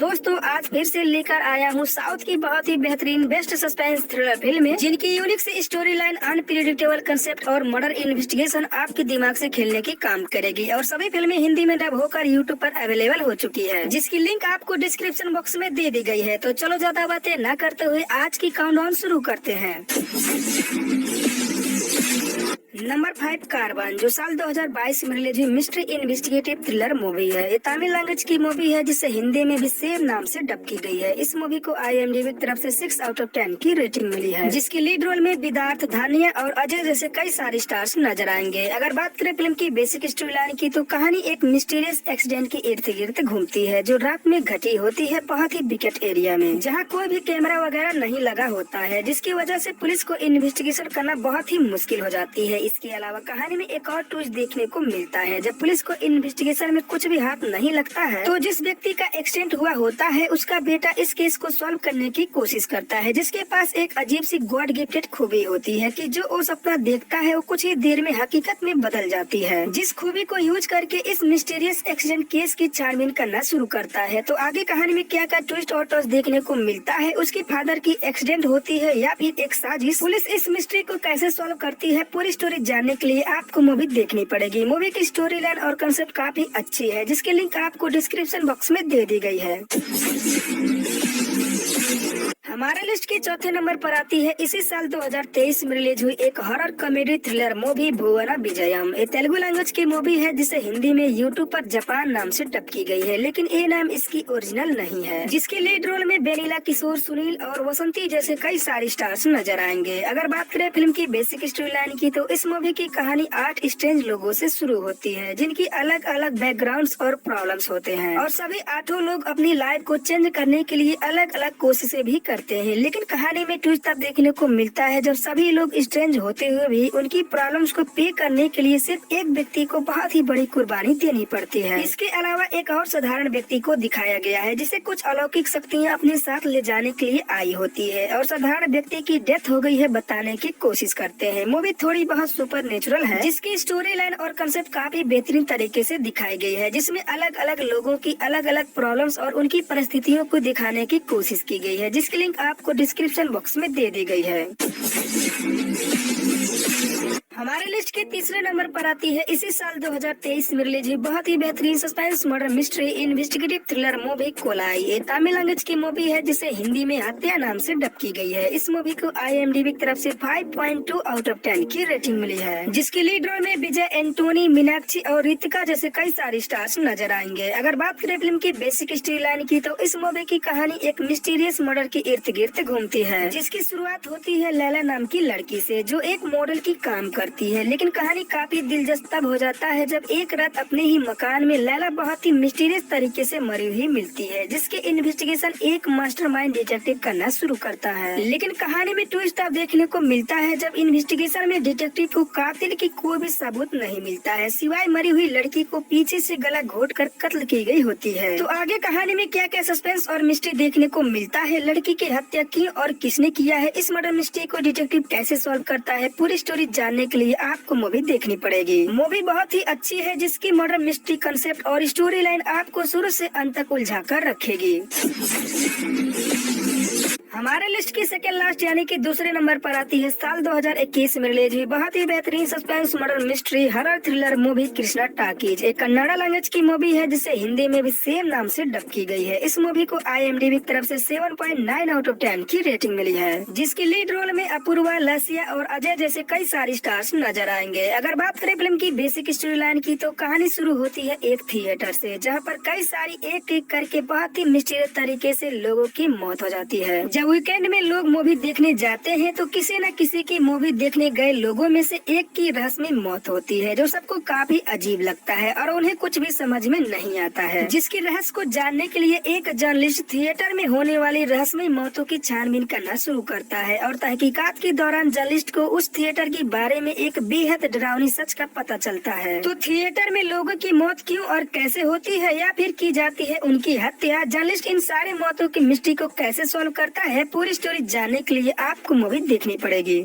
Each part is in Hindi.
दोस्तों आज फिर से लेकर आया हूँ साउथ की बहुत ही बेहतरीन बेस्ट सस्पेंस थ्रिलर फिल्म जिनकी यूनिक सी स्टोरी लाइन, अनप्रिडिक्टेबल कंसेप्ट और मर्डर इन्वेस्टिगेशन आपके दिमाग से खेलने की काम करेगी। और सभी फिल्में हिंदी में डब होकर यूट्यूब पर अवेलेबल हो चुकी है, जिसकी लिंक आपको डिस्क्रिप्शन बॉक्स में दे दी गई है। तो चलो ज्यादा बातें न करते हुए आज की काउंटडाउन शुरू करते हैं। नंबर 5 कारवान, जो साल 2022 में रिलीज हुई मिस्ट्री इन्वेस्टिगेटिव थ्रिलर मूवी है। ये तमिल लैंग्वेज की मूवी है जिसे हिंदी में भी सेम नाम से डब की गई है। इस मूवी को IMDb की तरफ से 6 आउट ऑफ 10 की रेटिंग मिली है, जिसकी लीड रोल में विदार्थ, धानिया और अजय जैसे कई सारे स्टार्स नजर आएंगे। अगर बात करें फिल्म की बेसिक स्टोरी लाइन की, तो कहानी एक मिस्टीरियस एक्सीडेंट के इर्द गिर्द घूमती है, जो रात में घटी होती है बहुत ही विकेट एरिया में, जहाँ कोई भी कैमरा वगैरह नहीं लगा होता है, जिसकी वजह से पुलिस को इन्वेस्टिगेशन करना बहुत ही मुश्किल हो जाती है। इसके अलावा कहानी में एक और ट्विस्ट देखने को मिलता है। जब पुलिस को इन्वेस्टिगेशन में कुछ भी हाथ नहीं लगता है, तो जिस व्यक्ति का एक्सीडेंट हुआ होता है उसका बेटा इस केस को सॉल्व करने की कोशिश करता है, जिसके पास एक अजीब सी गॉड गिफ्टेड खूबी होती है कि जो वो सपना देखता है वो कुछ ही देर में हकीकत में बदल जाती है। जिस खूबी को यूज करके इस मिस्टीरियस एक्सीडेंट केस की छानबीन करना शुरू करता है। तो आगे कहानी में क्या क्या ट्विस्ट और टर्न्स देखने को मिलता है, उसके फादर की एक्सीडेंट होती है या फिर एक साजिश, पुलिस इस मिस्ट्री को कैसे सॉल्व करती है, पूरी स्टोरी जानने के लिए आपको मूवी देखनी पड़ेगी। मूवी की स्टोरी लाइन और कंसेप्ट काफी अच्छी है, जिसकी लिंक आपको डिस्क्रिप्शन बॉक्स में दे दी गई है। हमारे लिस्ट के चौथे नंबर पर आती है इसी साल 2023 में रिलीज हुई एक horror comedy thriller movie Bhuvana Vijayam. ये तेलुगु लैंग्वेज की मूवी है जिसे हिंदी में यूट्यूब पर जापान नाम से डब की गई है, लेकिन ये नाम इसकी ओरिजिनल नहीं है, जिसके लीड रोल में बेनीला, किशोर, सुनील और वसंती जैसे कई सारे स्टार्स नजर आएंगे। अगर बात करें फिल्म की बेसिक स्टोरी लाइन की, तो इस मूवी की कहानी 8 स्ट्रेंज लोगों से शुरू होती है, जिनकी अलग अलग बैकग्राउंड्स और प्रॉब्लम्स होते हैं, और सभी 8 लोग अपनी लाइफ को चेंज करने के लिए अलग अलग कोशिशें भी करते हैं। लेकिन कहानी में ट्विस्ट तब देखने को मिलता है जब सभी लोग स्ट्रेंज होते हुए भी उनकी प्रॉब्लम्स को पे करने के लिए सिर्फ एक व्यक्ति को बहुत ही बड़ी कुर्बानी देनी पड़ती है। इसके अलावा एक और साधारण व्यक्ति को दिखाया गया है जिसे कुछ अलौकिक शक्तियाँ अपने साथ ले जाने के लिए आई होती है, और साधारण व्यक्ति की डेथ हो गई है बताने की कोशिश करते हैं। मूवी थोड़ी बहुत सुपर नेचुरल है, जिसकी स्टोरी लाइन और कंसेप्ट काफी बेहतरीन तरीके से दिखाई गई है, जिसमें अलग अलग लोगों की अलग अलग प्रॉब्लम्स और उनकी परिस्थितियों को दिखाने की कोशिश की गई है, जिसकी लिंक आपको डिस्क्रिप्शन बॉक्स में दे दी गई है। हमारे लिस्ट के तीसरे नंबर पर आती है इसी साल 2023 में रिलीज हुई बहुत ही बेहतरीन suspense murder mystery investigative thriller movie coli. ये तमिल लैंग्वेज की मूवी है जिसे हिंदी में हत्या नाम से डब की गई है। इस मूवी को IMDb की तरफ से 5.2 आउट ऑफ 10 की रेटिंग मिली है, जिसकी लीड रोल में विजय, एंटोनी, मीनाक्षी और रितिका जैसे कई सारे स्टार्स नजर आएंगे। अगर बात करें फिल्म की बेसिक स्टोरी लाइन की, तो इस मूवी की कहानी एक मिस्टीरियस मर्डर के इर्द गिर्द घूमती है, जिसकी शुरुआत होती है लैला नाम की लड़की से, जो एक मॉडल की काम करती है। लेकिन कहानी काफी दिलचस्प तब हो जाता है जब एक रात अपने ही मकान में लैला बहुत ही मिस्टीरियस तरीके से मरी हुई मिलती है, जिसके इन्वेस्टिगेशन एक मास्टरमाइंड डिटेक्टिव करना शुरू करता है। लेकिन कहानी में ट्विस्ट तब देखने को मिलता है जब इन्वेस्टिगेशन में डिटेक्टिव को कातिल की कोई भी सबूत नहीं मिलता है, सिवाय मरी हुई लड़की को पीछे से गला घोट कर कत्ल की गई होती है। तो आगे कहानी में क्या क्या सस्पेंस और मिस्ट्री देखने को मिलता है, लड़की की हत्या क्यों और किसने किया है, इस मर्डर मिस्ट्री को डिटेक्टिव कैसे सॉल्व करता है, पूरी स्टोरी जानने के लिए आपको मूवी देखनी पड़ेगी। मूवी बहुत ही अच्छी है, जिसकी मर्डर मिस्ट्री कंसेप्ट और स्टोरी लाइन आपको शुरू से अंत तक उलझा कर रखेगी। हमारे लिस्ट की सेकंड लास्ट यानी कि दूसरे नंबर पर आती है साल 2021 में रिलीज हुई बहुत ही बेहतरीन suspense murder mystery horror thriller movie Krishna talkies. एक कन्नड़ा लैंग्वेज की मूवी है जिसे हिंदी में भी सेम नाम से डब की गई है। इस मूवी को IMDb की तरफ से 7.9 आउट ऑफ 10 की रेटिंग मिली है, जिसकी लीड रोल में अपूर्वा, लसिया और अजय जैसे कई सारे स्टार्स नजर आएंगे। अगर बात करें फिल्म की बेसिक स्टोरी लाइन की, तो कहानी शुरू होती है एक थिएटर से, जहाँ पर कई सारी एक एक करके बहुत ही मिस्टीरियस तरीके से लोगों की मौत हो जाती है। जब वीकेंड में लोग मूवी देखने जाते हैं, तो किसी न किसी की मूवी देखने गए लोगों में से एक की रहस्यमय मौत होती है, जो सबको काफी अजीब लगता है और उन्हें कुछ भी समझ में नहीं आता है, जिसकी रहस्य को जानने के लिए एक जर्नलिस्ट थिएटर में होने वाली रहस्यमय मौतों की छानबीन करना शुरू करता है, और तहकीकात के दौरान जर्नलिस्ट को उस थिएटर के बारे में एक बेहद डरावनी सच का पता चलता है। तो थिएटर में लोगों की मौत क्यों और कैसे होती है, या फिर की जाती है उनकी हत्या, जर्नलिस्ट इन सारे मौतों की मिस्ट्री को कैसे सॉल्व करता है, पूरी स्टोरी जानने के लिए आपको मूवी देखनी पड़ेगी।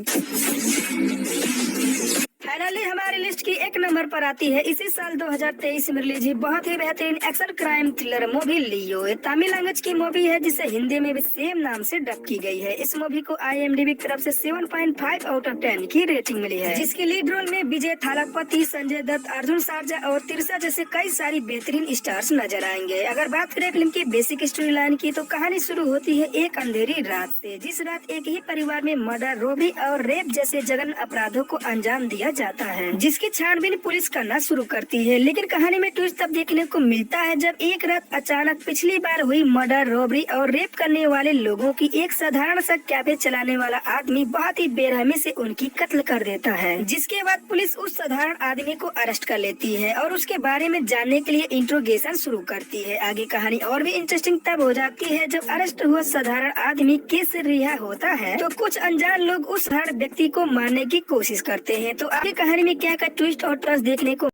फाइनली हमारे लिस्ट की एक नंबर पर आती है इसी साल 2023 में रिलीज हुई बहुत ही बेहतरीन एक्शन क्राइम थ्रिलर मूवी लियो। ये तमिल लैंग्वेज की मूवी है जिसे हिंदी में भी सेम नाम से डब की गई है। इस मूवी को IMDb की तरफ से 7.5 आउट ऑफ 10 की रेटिंग मिली है, जिसके लीड रोल में विजय थालापति, संजय दत्त, अर्जुन सारजा और तिरसा जैसे कई सारी बेहतरीन स्टार्स नजर आएंगे। अगर बात करें फिल्म की बेसिक स्टोरी लाइन की तो कहानी शुरू होती है एक अंधेरी रात से, जिस रात एक ही परिवार में मर्डर, रोबरी और रेप जैसे जघन्य अपराधों को अंजाम दिया जाता है, जिसकी छानबीन पुलिस करना शुरू करती है। लेकिन कहानी में ट्विस्ट तब देखने को मिलता है जब एक रात अचानक पिछली बार हुई मर्डर, रोबरी और रेप करने वाले लोगों की एक साधारण सा कैफे चलाने वाला आदमी बहुत ही बेरहमी से उनकी कत्ल कर देता है, जिसके बाद पुलिस उस साधारण आदमी को अरेस्ट कर लेती है और उसके बारे में जानने के लिए इंट्रोगेशन शुरू करती है। आगे कहानी और भी इंटरेस्टिंग तब हो जाती है जब अरेस्ट हुआ साधारण आदमी केस से रिहा होता है तो कुछ अनजान लोग उस साधारण व्यक्ति को मारने की कोशिश करते हैं। तो आगे कहानी में क्या ट्विस्ट और ट्रस्ट देखने को